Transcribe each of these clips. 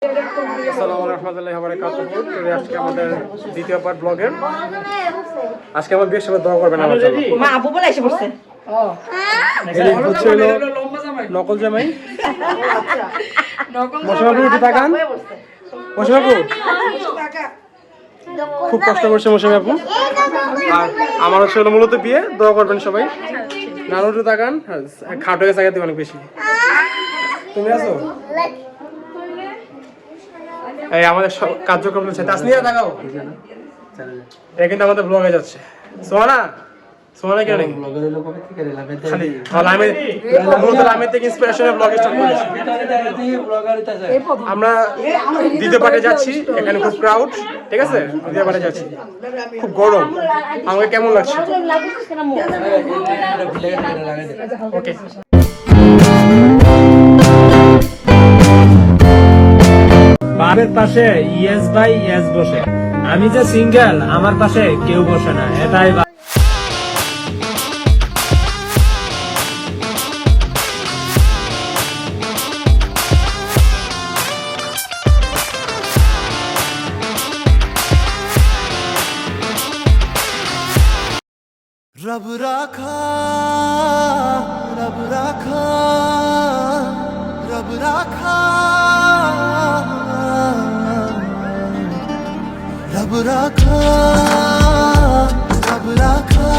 আসসালামু আলাইকুম ওয়া রাহমাতুল্লাহি ওয়া বারাকাতুহু। আজকে আমাদের দ্বিতীয় পার্ট ব্লগের। আজকে আমার বিয়ের সময় দোয়া করবেন আমার জন্য। মা আবু বলে এসে পড়ছে। এই হচ্ছে হলো নকল জামাই। আচ্ছা। মশাবাবু উঠে তাকান। মশাবাবু খুব কষ্ট করছে মশাবাবু। আর আমার হচ্ছে হলো মূলত বিয়ে, দোয়া করবেন সবাই। নানু উঠে তাকান। খাটো হয়ে জায়গাতে অনেক বেশি। তুমি আছো? এই আমাদের কার্যক্রম হচ্ছে তাসনিয়া দেখাও। এটা কিন্তু আমাদের ব্লগে যাচ্ছে। সোহানা সোহানা কেন ব্লগের লোক কবে থেকে লাভে খালি আমি মূলত আমি থেকে ইন্সপিরেশনে ব্লগ স্টার্ট করেছি। আমরা দ্বিতীয় পার্টে যাচ্ছি, এখানে খুব ক্রাউড, ঠিক আছে? দ্বিতীয় পার্টে যাচ্ছি, খুব গরম। আমাকে কেমন লাগছে? ওকে। বাবের পাশে ইয়েস ভাই ইয়েস বসে, আমি যে সিঙ্গেল আমার পাশে কেউ বসে না, এটাই रब राखा रब राखा रब राखा रब राखा रब राखा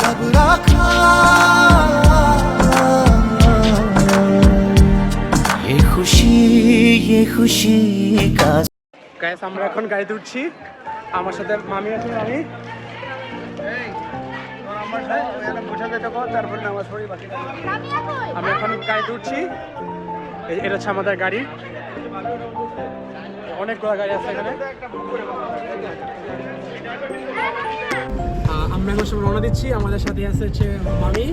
रब राखा ये खुशी का গাইস আমরা এখন গাড়িতে উঠছি। আমার সাথে মামি আছে। আমি এখন গাড়িতে উঠছি। এটা হচ্ছে আমাদের গাড়ি, অনেকগুলো গাড়ি আছে এখানে। আমরা এখন সব রওনা দিচ্ছি। আমাদের সাথে আছে হচ্ছে মামি,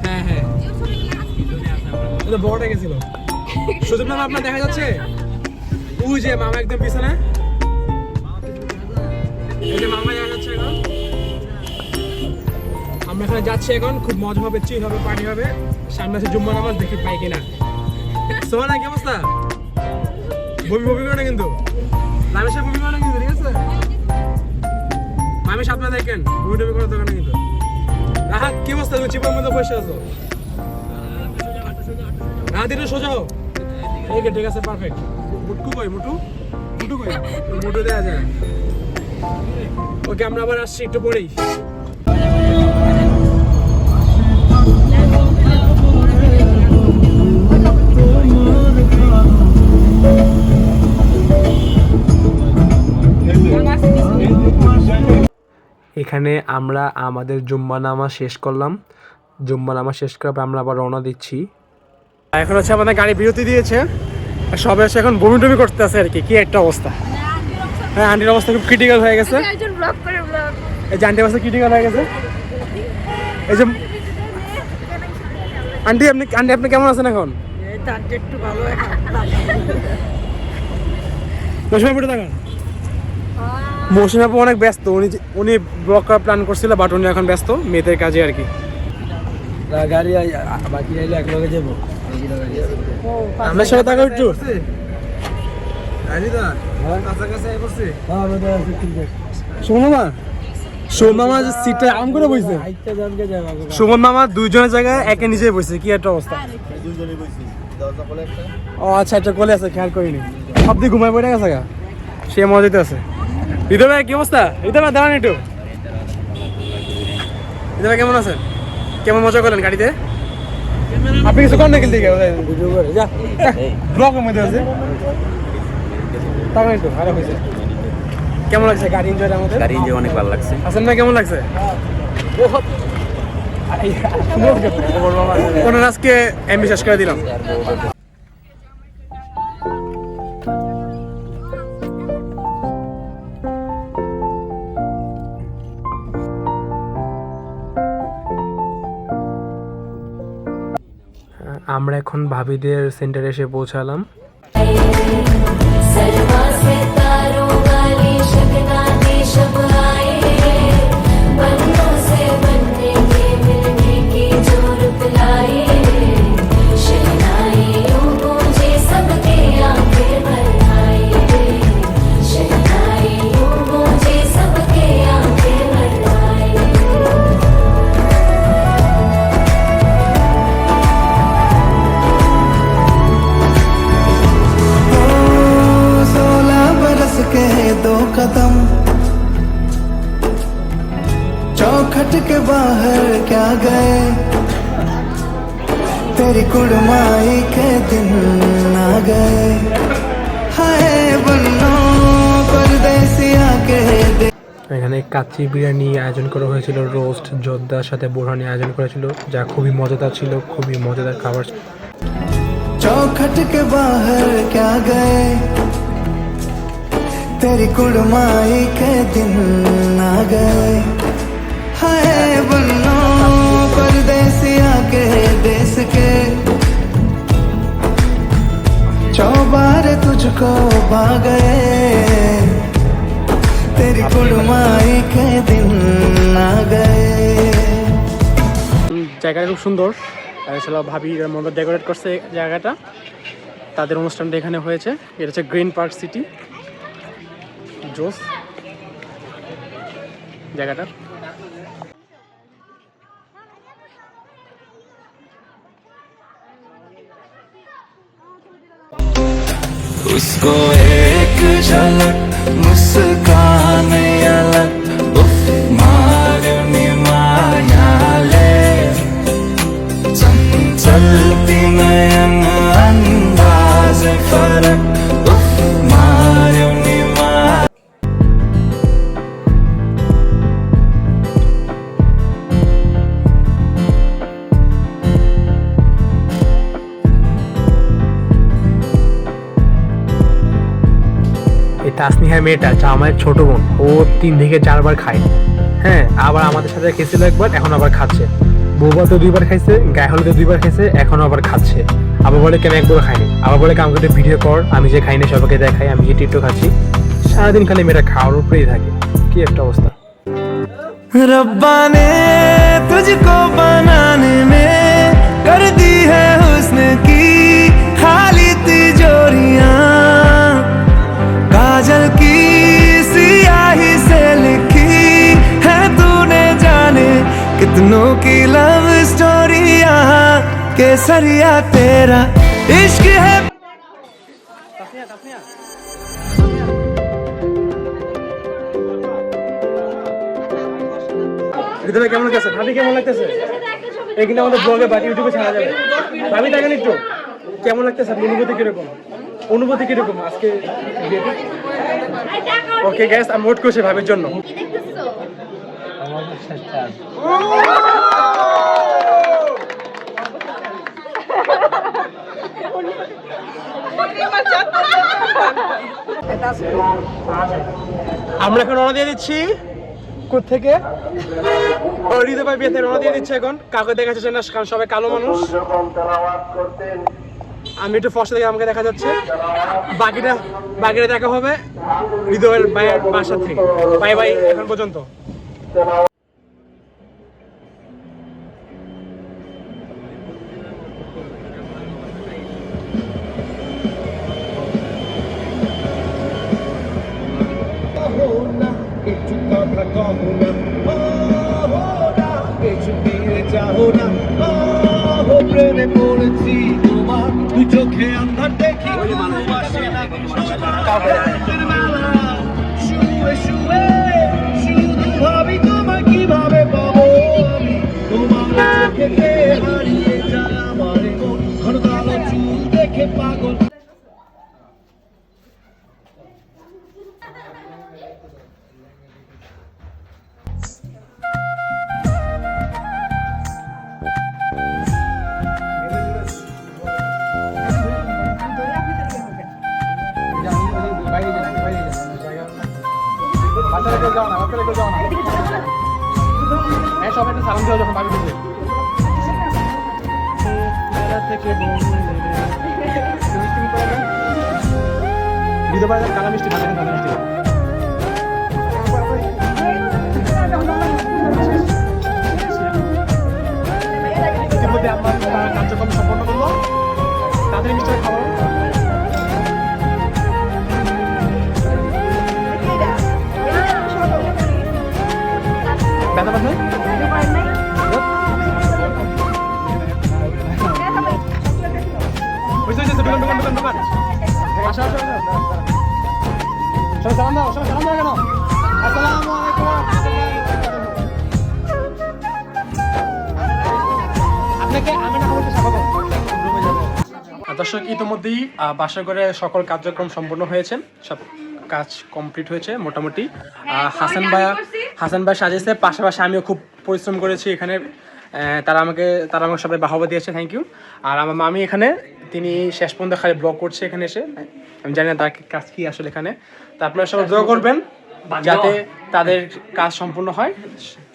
হ্যাঁ হ্যাঁ বড়টা গেছিল। সুযোগ নাম আপনার দেখা যাচ্ছে ওই যে মামা একদম পিছনে, এই যে মামা দেখা যাচ্ছে। এখন আমরা এখানে যাচ্ছি, এখন খুব মজা হবে, চিল হবে, পার্টি হবে। সামনে আছে জুম্মা নামাজ, দেখি পাই কিনা। সোহানা কি অবস্থা? বমি বমি করে না কিন্তু, লামের সাথে বমি করে না কিন্তু, ঠিক আছে? মামি সামনে দেখেন, বমি টমি করার দরকার না কিন্তু। রাহাত কি অবস্থা? তুমি চিপার মধ্যে বসে আছো। রাহাত একটু সোজাও। ঠিক আছে, পারফেক্ট। মুটু কই? মুটু মুটু কই? মুটু দেওয়া যায়। ওকে, আমরা আবার আসছি একটু পরেই। এখানে আমরা আমাদের জুম্মা নামাজ শেষ করলাম। জুম্মা নামাজ শেষ করার পর আমরা আবার রওনা দিচ্ছি। এখন হচ্ছে আমাদের গাড়ি বিরতি দিয়েছে, সবাই এসে এখন বমি টমি করতে আছে আর কি। কি একটা অবস্থা! হ্যাঁ, আন্টির অবস্থা খুব ক্রিটিক্যাল হয়ে গেছে। এই যে আন্টির অবস্থা ক্রিটিক্যাল হয়ে গেছে। এই যে আন্টি আপনি কেমন আছেন এখন? একটু ভালো মৌসুমী আপু অনেক ব্যস্ত। উনি ব্লগ করার প্ল্যান করছিল, বাট উনি এখন ব্যস্ত মেয়েদের কাজে আর কি। গাড়ি বাকি আইলে এক লগে যাবো। আমরা সাথে থাকা একটু সুমন মামা সিটটা আম করে বসছে। সুমন মামা দুইজনের জায়গায় একে নিচে বসছে। কি একটা অবস্থা! ও আচ্ছা, একটা কোলে আছে, খেয়াল করিনি। সব দিয়ে ঘুমায় পড়ে গেছে গা, সে মজাতে আছে। হৃদয় ভাই কি অবস্থা? হৃদয় ভাই দাঁড়ান একটু। হৃদয় ভাই কেমন আছেন? কেমন মজা করলেন গাড়িতে? আপনি কিছু করেন না কিন্তু ব্লগের মধ্যে আছে। তাকান একটু, খারাপ হয়েছে। কেমন লাগছে গাড়ি এনজয়? আমাদের গাড়ি এনজয় অনেক ভালো লাগছে। হাসান ভাই কেমন লাগছে? ওনার আজকে এমবি শেষ করে দিলাম। আমরা এখন ভাবিদের সেন্টারে এসে পৌঁছালাম। बनने के मिलने की जो रुतलाए शहनाइयों को तेरी कुड़माई के दिन आ गए हाय बन्नो परदेसिया के दिन। এখানে কাচ্চি বিরিয়ানি আয়োজন করা হয়েছিল, রোস্ট জর্দার সাথে বোরহানি আয়োজন করেছিল, যা খুবই মজাদার ছিল, খুবই মজাদার খাবার। चौखट के बाहर क्या गए तेरी कुड़माई के दिन आ गए हाय बन्नो परदेसिया के देश के चौबारे तुझको पा गए तेरी कुड़माई के दिन आ गए। জায়গাটা খুব সুন্দর, আসলে ভাবির মতো ডেকোরেট করছে জায়গাটা, তাদের অনুষ্ঠানটা এখানে হয়েছে। এটা হচ্ছে গ্রিন পার্ক সিটি, জোস জায়গাটা। उसको एक झलक मुस्कान अलग उफ मारनी मायाले चलती नयन अंदाज फरक उफ मारनी माया। এই তাসনিহা মেয়েটা, যা আমার ছোট বোন, ও 3 থেকে 4 বার খায়। হ্যাঁ, আবার আমাদের সাথে খেয়েছিল একবার, এখন আবার খাচ্ছে। বউবা তো 2 বার খাইছে, গায়ে হলুদে 2 বার খাইছে, এখন আবার খাচ্ছে। আবার বলে কেন একবার খাইনি, আবার বলে আমাকে একটা ভিডিও কর, আমি যে খাইনি সবাইকে দেখাই, আমি যে টিকটক খাচ্ছি। সারাদিন খালি মেয়েটা খাওয়ার উপরেই থাকে, কি একটা অবস্থা। रब्बा ने तुझको बनाने में कर दी है हुस्न की खाली तिजोरियां काजल की सियाही से लिखी है तूने जाने कितनों की लव स्टोरियां केसरिया तेरा इश्क है। ভিতরে কেমন লাগতেছে? ভাবি কেমন লাগতেছে? এখানে আমাদের ব্লগে বা ইউটিউবে ছাড়া যাবে। ভাবি দেখেন একটু কেমন লাগতেছে, অনুভূতি কিরকম? অনুভূতি কিরকম আজকে? ওকে গাইস, আমি ওয়েট করছি ভাবির জন্য। আমরা এখন রওনা দিয়ে দিচ্ছি। কোত্থেকে? ও হৃদয় ভাই বিয়েতে রওনা দিয়ে দিচ্ছে এখন। কাউকে দেখা যাচ্ছে না, কারণ সবাই কালো মানুষ। আমি একটু ফর্সা থেকে আমাকে দেখা যাচ্ছে। বাকিটা দেখা হবে হৃদয়ের ভাইয়ের বাসার থেকে। বাই বাই এখন পর্যন্ত। প্রেমে পড়েছি তোমার দু চোখে আন্ধার দেখি শুয়ে শুয়ে শুধু ভাবি তোমার কিভাবে পাবো আমি তোমার চোখে হারিয়ে যায় আমার মন ঘন কালো চুল দেখে পাগল। সবাই সালাম দেওয়া যখন বাড়ি থেকে কালা মিষ্টি ভালো কালা মিষ্টি। ইতিমধ্যে আমরা কার্যক্রম সম্পন্ন করলো, তাদের মিষ্টি খাবার ব্যথা ব্যথা দোকান আসা আসা সবাই সালাম দাও, সবাই সালাম দাও কেন? আসসালামু আলাইকুম। আপনাকে আমি না বলতে স্বাগত। দর্শক ইতিমধ্যেই বাসা করে সকল কার্যক্রম সম্পন্ন হয়েছে, সব কাজ কমপ্লিট হয়েছে মোটামুটি। হাসান ভাই সাজিয়েছে, পাশাপাশি আমিও খুব পরিশ্রম করেছি এখানে। তারা আমাকে সবাই বাহবা দিয়েছে, থ্যাংক ইউ। আর আমার মামি এখানে, তিনি শেষ পর্যন্ত খালি ব্লগ করছে এখানে এসে। আমি জানি না তার কাজ কি আসলে এখানে। তা আপনারা সবাই দোয়া করবেন যাতে তাদের কাজ সম্পূর্ণ হয়।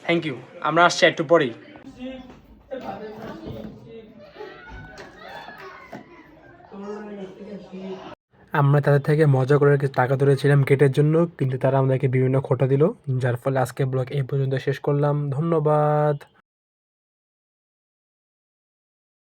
Thank you. আমরা আসছি একটু পরেই। আমরা তাদের থেকে মজা করে কিছু টাকা তুলেছিলাম কেটের জন্য, কিন্তু তারা আমাদেরকে বিভিন্ন খোটা দিল, যার ফলে আজকে ব্লগ এই পর্যন্ত শেষ করলাম। ধন্যবাদ।